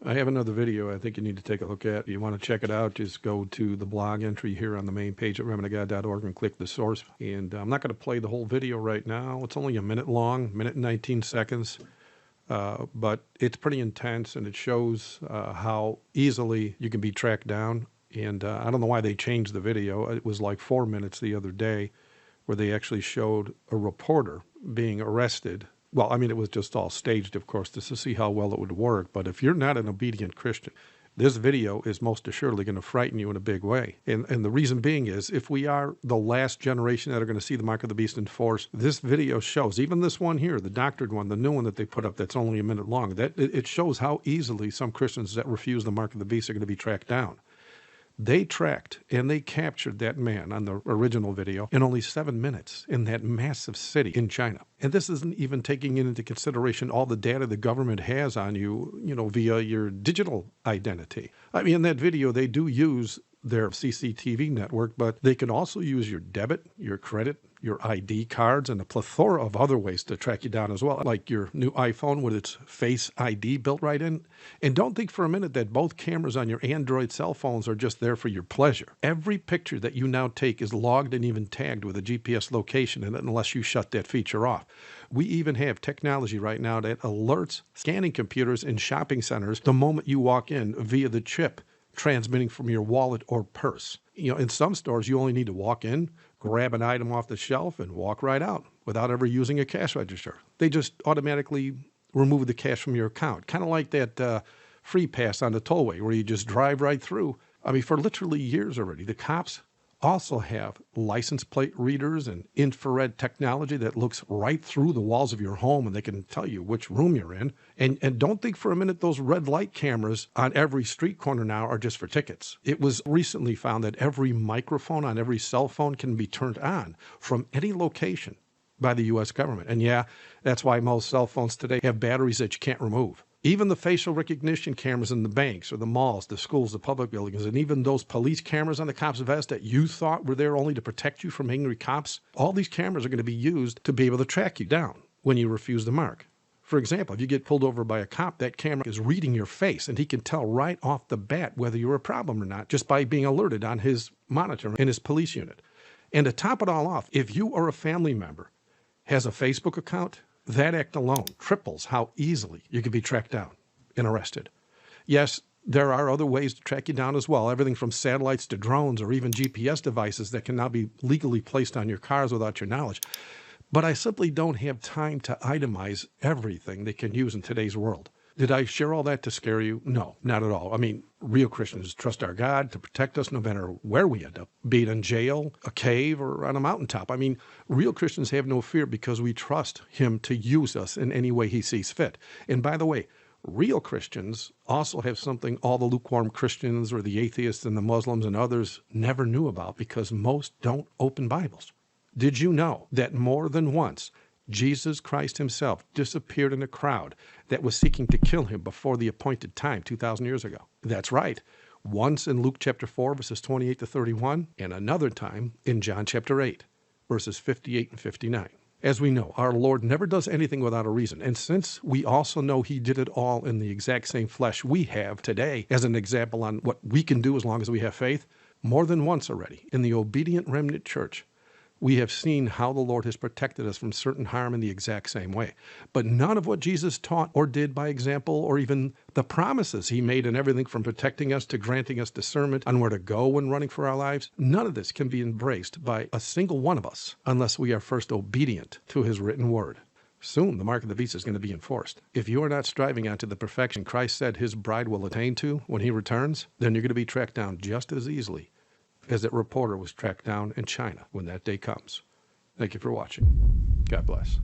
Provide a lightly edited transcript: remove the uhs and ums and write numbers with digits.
I have another video I think you need to take a look at. You want to check it out, just go to the blog entry here on the main page at remnantofgod.org and click the source. And I'm not going to play the whole video right now. It's only a minute long, minute and 19 seconds. But it's pretty intense, and it shows how easily you can be tracked down. And I don't know why they changed the video. It was like 4 minutes the other day where they actually showed a reporter being arrested. Well, I mean, it was just all staged, of course, just to see how well it would work. But if you're not an obedient Christian, this video is most assuredly going to frighten you in a big way. And the reason being is, if we are the last generation that are going to see the mark of the beast in force, this video shows, even this one here, the doctored one, the new one that they put up that's only a minute long, that it shows how easily some Christians that refuse the mark of the beast are going to be tracked down. They tracked and they captured that man on the original video in only 7 minutes in that massive city in China. And this isn't even taking into consideration all the data the government has on you, via your digital identity. I mean, in that video, they do use their CCTV network, but they can also use your debit, your credit, your ID cards, and a plethora of other ways to track you down as well, like your new iPhone with its Face ID built right in. And don't think for a minute that both cameras on your Android cell phones are just there for your pleasure. Every picture that you now take is logged and even tagged with a GPS location, and unless you shut that feature off. We even have technology right now that alerts scanning computers in shopping centers the moment you walk in via the chip transmitting from your wallet or purse. In some stores, you only need to walk in, grab an item off the shelf, and walk right out without ever using a cash register. They just automatically remove the cash from your account, kind of like that free pass on the tollway where you just drive right through. I mean, for literally years already, the cops also have license plate readers and infrared technology that looks right through the walls of your home, and they can tell you which room you're in. And don't think for a minute those red light cameras on every street corner now are just for tickets. It was recently found that every microphone on every cell phone can be turned on from any location by the U.S. government. And yeah, that's why most cell phones today have batteries that you can't remove. Even the facial recognition cameras in the banks or the malls, the schools, the public buildings, and even those police cameras on the cop's vest that you thought were there only to protect you from angry cops, all these cameras are going to be used to be able to track you down when you refuse the mark. For example, if you get pulled over by a cop, that camera is reading your face, and he can tell right off the bat whether you're a problem or not just by being alerted on his monitor in his police unit. And to top it all off, if you or a family member has a Facebook account, that act alone triples how easily you can be tracked down and arrested. Yes, there are other ways to track you down as well, everything from satellites to drones or even GPS devices that can now be legally placed on your cars without your knowledge. But I simply don't have time to itemize everything they can use in today's world. Did I share all that to scare you? No, not at all. I mean, real Christians trust our God to protect us no matter where we end up, be it in jail, a cave, or on a mountaintop. I mean, real Christians have no fear because we trust Him to use us in any way He sees fit. And by the way, real Christians also have something all the lukewarm Christians or the atheists and the Muslims and others never knew about, because most don't open Bibles. Did you know that more than once Jesus Christ Himself disappeared in a crowd that was seeking to kill Him before the appointed time 2,000 years ago? That's right. Once in Luke chapter 4, verses 28 to 31, and another time in John chapter 8, verses 58 and 59. As we know, our Lord never does anything without a reason. And since we also know He did it all in the exact same flesh we have today as an example on what we can do as long as we have faith, more than once already in the obedient remnant church, we have seen how the Lord has protected us from certain harm in the exact same way. But none of what Jesus taught or did by example, or even the promises He made in everything from protecting us to granting us discernment on where to go when running for our lives, none of this can be embraced by a single one of us unless we are first obedient to His written word. Soon the mark of the beast is going to be enforced. If you are not striving after the perfection Christ said His bride will attain to when He returns, then you're going to be tracked down just as easily as that reporter was tracked down in China when that day comes. Thank you for watching. God bless.